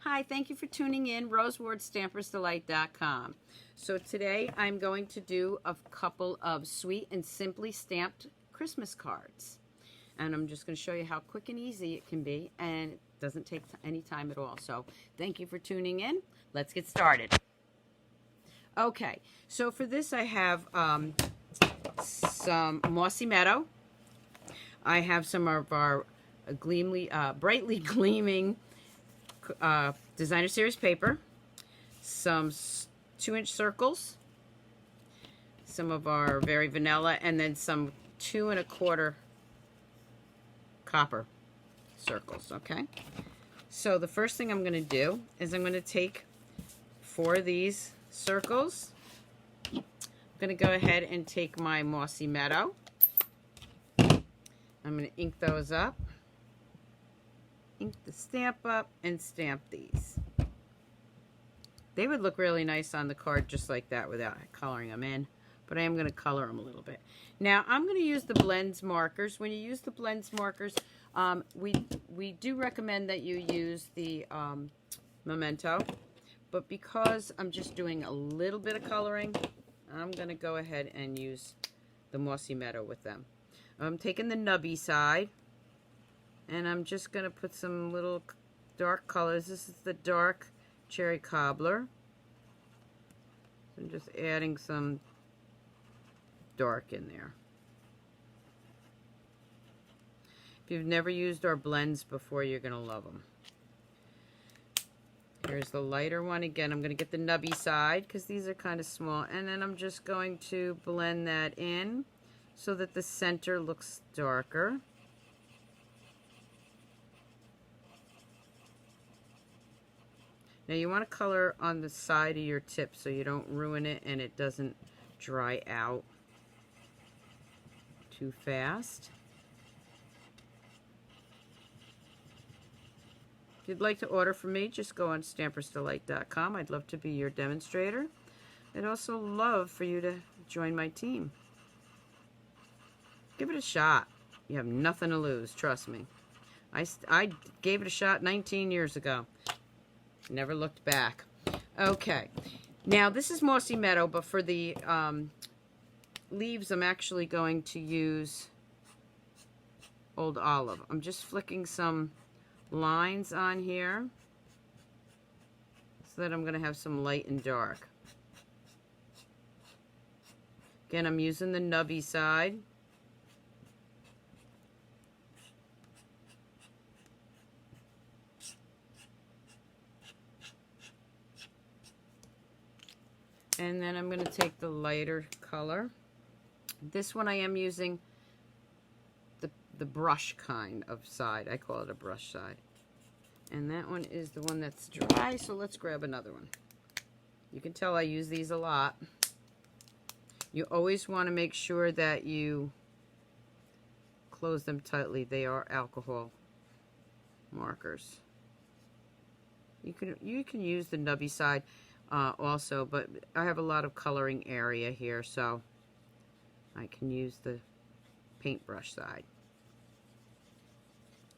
Hi, thank you for tuning in, Stampersdelight.com. So today I'm going to do a couple of sweet and simply stamped Christmas cards. And I'm just going to show you how quick and easy it can be, and it doesn't take any time at all. So thank you for tuning in. Let's get started. Okay, so for this I have some Mossy Meadow. I have some of our brightly gleaming designer series paper, some 2-inch circles, some of our very vanilla, and then some 2 1/4 copper circles. Okay, so the first thing I'm going to do is I'm going to take 4 of these circles. I'm going to go ahead and take my Mossy Meadow. I'm going to ink those up, ink the stamp up, and stamp these. They would look really nice on the card just like that without coloring them in, but I am going to color them a little bit. Now I'm going to use the blends markers. When you use the blends markers, we do recommend that you use the Memento, but because I'm just doing a little bit of coloring, I'm going to go ahead and use the Mossy Meadow with them. I'm taking the nubby side, and I'm just going to put some little dark colors. This is the dark cherry cobbler. So I'm just adding some dark in there. If you've never used our blends before, you're going to love them. Here's the lighter one. Again, I'm going to get the nubby side because these are kind of small, and then I'm just going to blend that in so that the center looks darker. Now you want to color on the side of your tip so you don't ruin it and it doesn't dry out too fast. If you'd like to order from me, just go on Stampersdelight.com. I'd love to be your demonstrator. I'd also love for you to join my team. Give it a shot. You have nothing to lose, trust me. I gave it a shot 19 years ago. Never looked back. Okay, now this is Mossy Meadow, but for the leaves I'm actually going to use Old Olive. I'm just flicking some lines on here so that I'm going to have some light and dark. Again, I'm using the nubby side. And then I'm going to take the lighter color. This one I am using the brush kind of side. I call it a brush side. And that one is the one that's dry, so let's grab another one. You can tell I use these a lot. You always want to make sure that you close them tightly. They are alcohol markers. You can use the nubby side also, but I have a lot of coloring area here, so I can use the paintbrush side.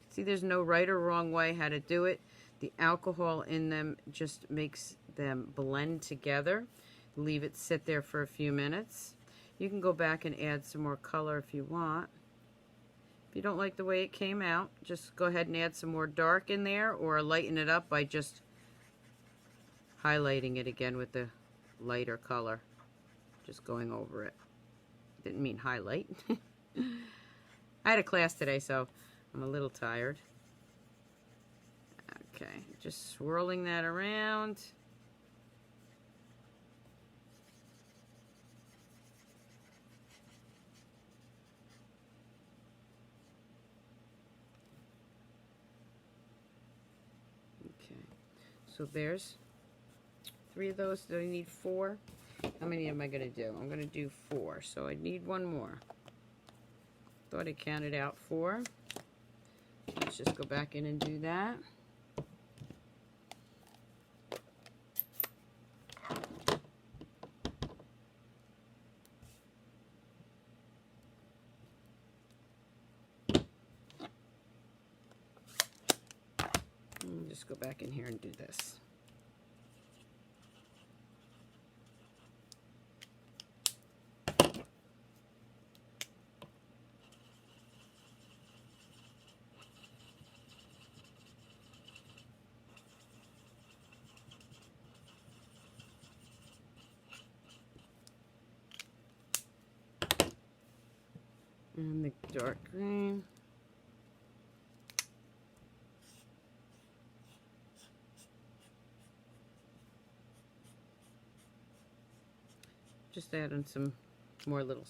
See, there's no right or wrong way how to do it. The alcohol in them just makes them blend together. Leave it sit there for a few minutes. You can go back and add some more color if you want. If you don't like the way it came out, just go ahead and add some more dark in there, or lighten it up by just highlighting it again with the lighter color, just going over it. Didn't mean highlight. I had a class today, so I'm a little tired. Okay, just swirling that around. Okay, so there's 3 of those. Do I need 4? How many am I going to do? I'm going to do 4, so I need 1 more. Thought I counted out 4. Let's just go back in and do that. Just go back in here and do this. And the dark green. Just adding some more little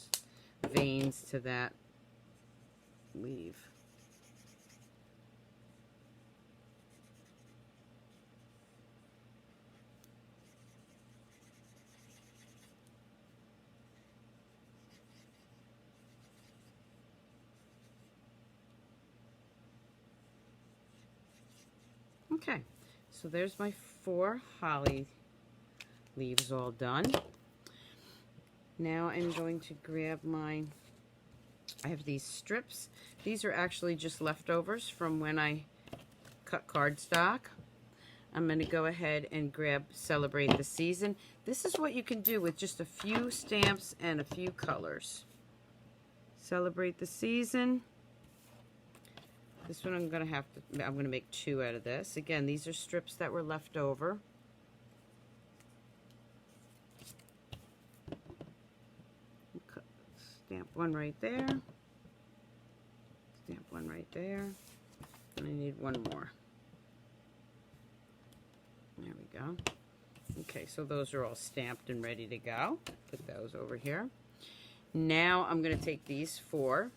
veins to that leaf. Okay, so there's my 4 holly leaves all done. Now I'm going to grab I have these strips. These are actually just leftovers from when I cut cardstock. I'm going to go ahead and grab Celebrate the Season. This is what you can do with just a few stamps and a few colors. Celebrate the Season. This one I'm going to make 2 out of this. Again, these are strips that were left over. Stamp one right there. Stamp one right there. And I need one more. There we go. Okay, so those are all stamped and ready to go. Put those over here. Now I'm going to take these 4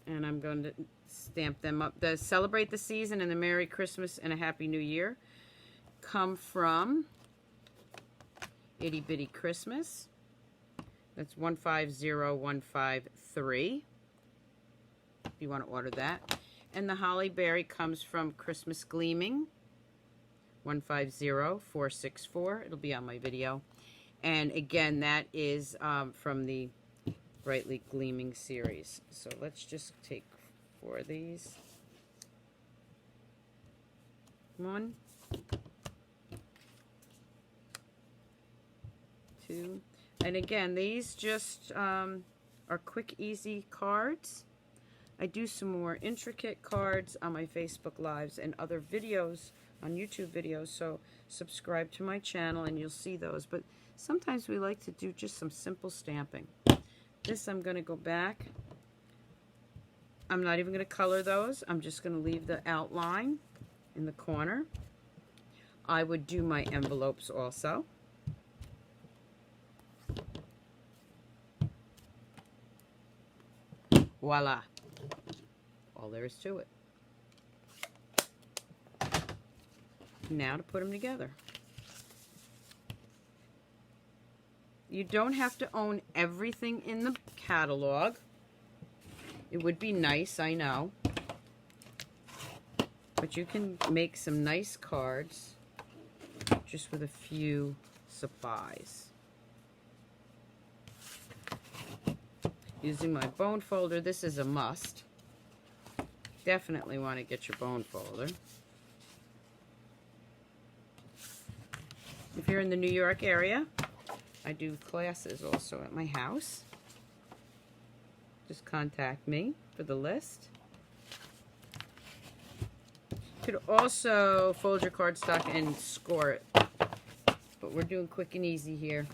and I'm going to stamp them up. The Celebrate the Season and the Merry Christmas and a Happy New Year come from Itty Bitty Christmas. That's 150153 if you want to order that. And the Holly Berry comes from Christmas Gleaming, 150464. It'll be on my video. And again, that is from the Brightly Gleaming series. So let's just take 4 of these. 1, 2. And again, these just are quick, easy cards. I do some more intricate cards on my Facebook Lives and other videos on YouTube videos, so subscribe to my channel and you'll see those. But sometimes we like to do just some simple stamping. This I'm going to go back. I'm not even going to color those. I'm just going to leave the outline in the corner. I would do my envelopes also. Voila. All there is to it. Now to put them together. You don't have to own everything in the catalog. It would be nice, I know. But you can make some nice cards just with a few supplies. Using my bone folder, this is a must. Definitely want to get your bone folder. If you're in the New York area, I do classes also at my house. Just contact me for the list. You could also fold your cardstock and score it. But we're doing quick and easy here.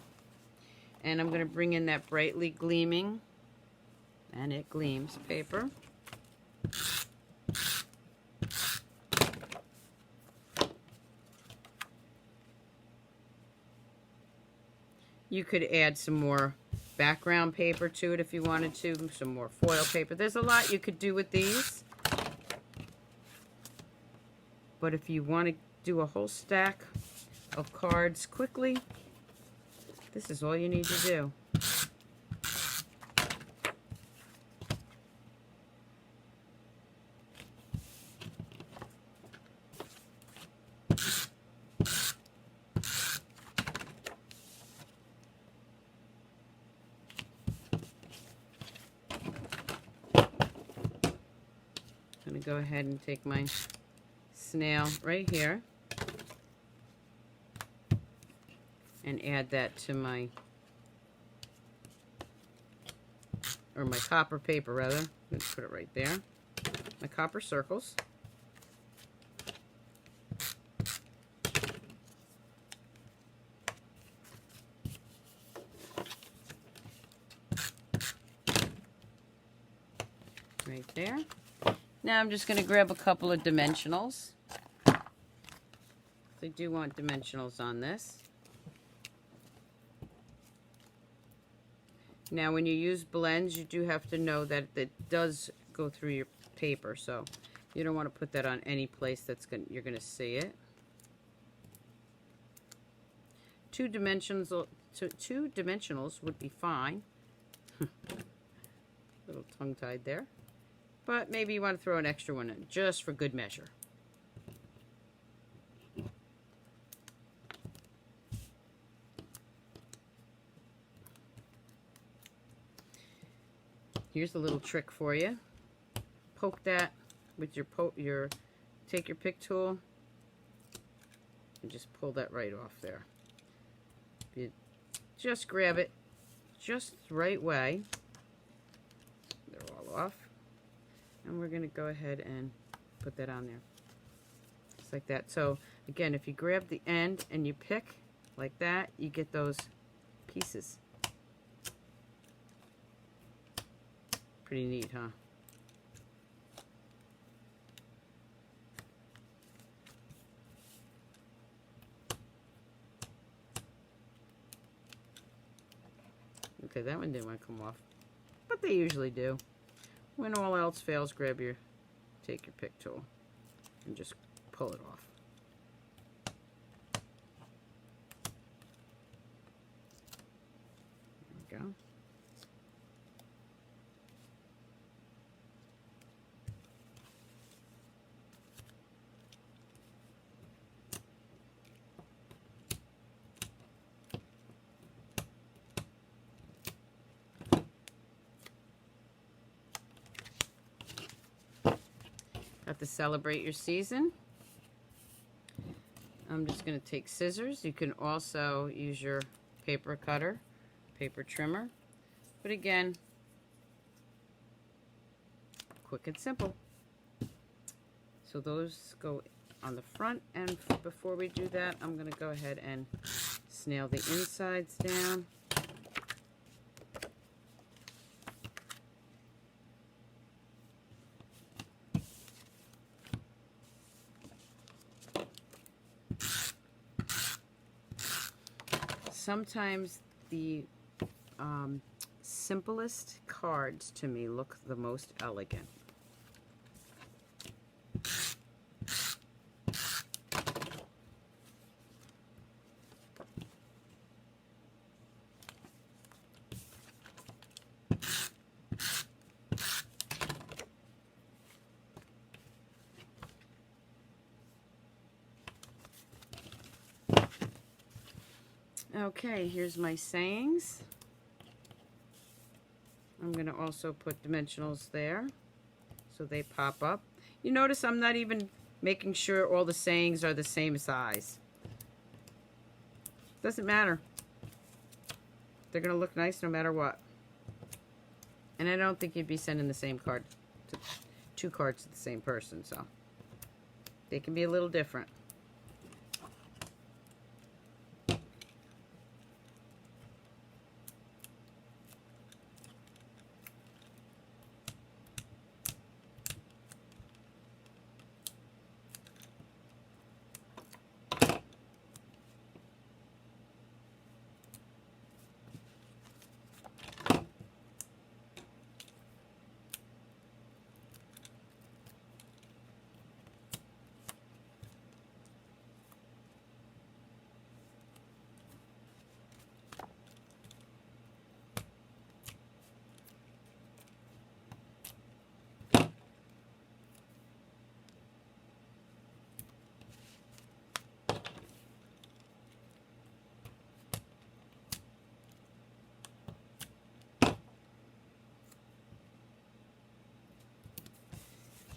And I'm going to bring in that Brightly Gleaming, and it gleams, paper. You could add some more background paper to it if you wanted to, some more foil paper. There's a lot you could do with these. But if you want to do a whole stack of cards quickly, this is all you need to do. I'm going to go ahead and take my snail right here and add that to my, or my copper paper rather. I'm going to put it right there. My copper circles. Right there. Now I'm just going to grab a couple of dimensionals. I do want dimensionals on this. Now when you use blends, you do have to know that it does go through your paper, so you don't want to put that on any place that's you're going to see it. Two dimensionals would be fine. Little tongue-tied there. But maybe you want to throw an extra one in, just for good measure. Here's a little trick for you. Poke that with take your pick tool and just pull that right off there. You just grab it just the right way. They're all off. And we're going to go ahead and put that on there. Just like that. So again, if you grab the end and you pick like that, you get those pieces. Pretty neat, huh? Okay, that one didn't want to come off, but they usually do. When all else fails, take your pick tool and just pull it off. There we go. Have to celebrate your season. I'm just going to take scissors. You can also use your paper cutter, paper trimmer. But again, quick and simple. So those go on the front, and before we do that, I'm going to go ahead and snail the insides down. Sometimes the simplest cards to me look the most elegant. Okay, here's my sayings. I'm going to also put dimensionals there so they pop up. You notice I'm not even making sure all the sayings are the same size. Doesn't matter. They're going to look nice no matter what. And I don't think you'd be sending the same card to two cards to the same person, so they can be a little different.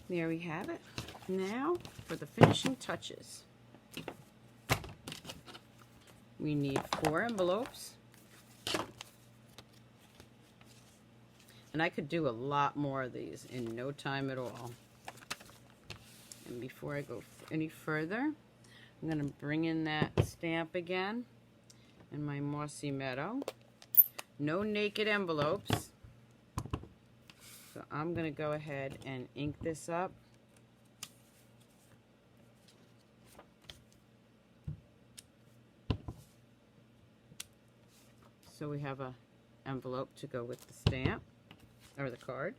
There we have it. Now for the finishing touches. We need 4 envelopes. And I could do a lot more of these in no time at all. And before I go any further, I'm going to bring in that stamp again and my Mossy Meadow. No naked envelopes. So I'm going to go ahead and ink this up. So we have an envelope to go with the stamp, or the card.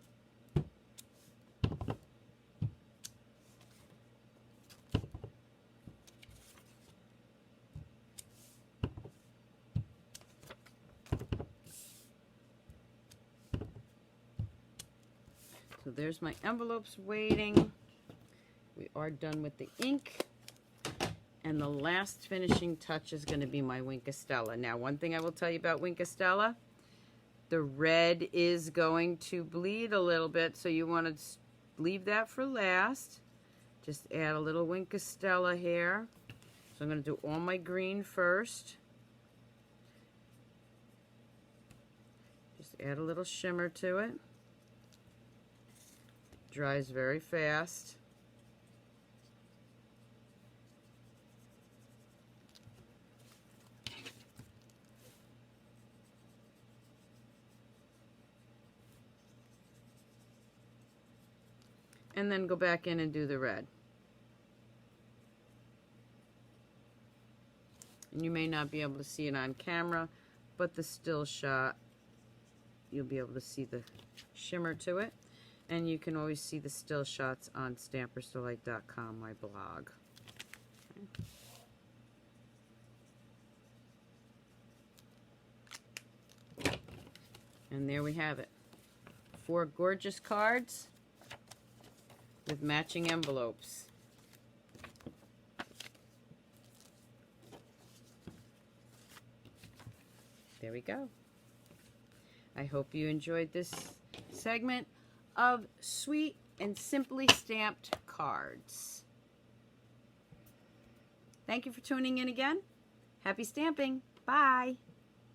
So there's my envelopes waiting. We are done with the ink. And the last finishing touch is going to be my Winkostella. Now, one thing I will tell you about Winkostella, the red is going to bleed a little bit, so you want to leave that for last. Just add a little Winkostella here. So I'm going to do all my green first. Just add a little shimmer to it. Dries very fast. And then go back in and do the red. And you may not be able to see it on camera, but the still shot, you'll be able to see the shimmer to it. And you can always see the still shots on Stampersdelight.com, my blog. Okay. And there we have it. 4 gorgeous cards with matching envelopes. There we go. I hope you enjoyed this segment of sweet and simply stamped cards. Thank you for tuning in again. Happy stamping. Bye.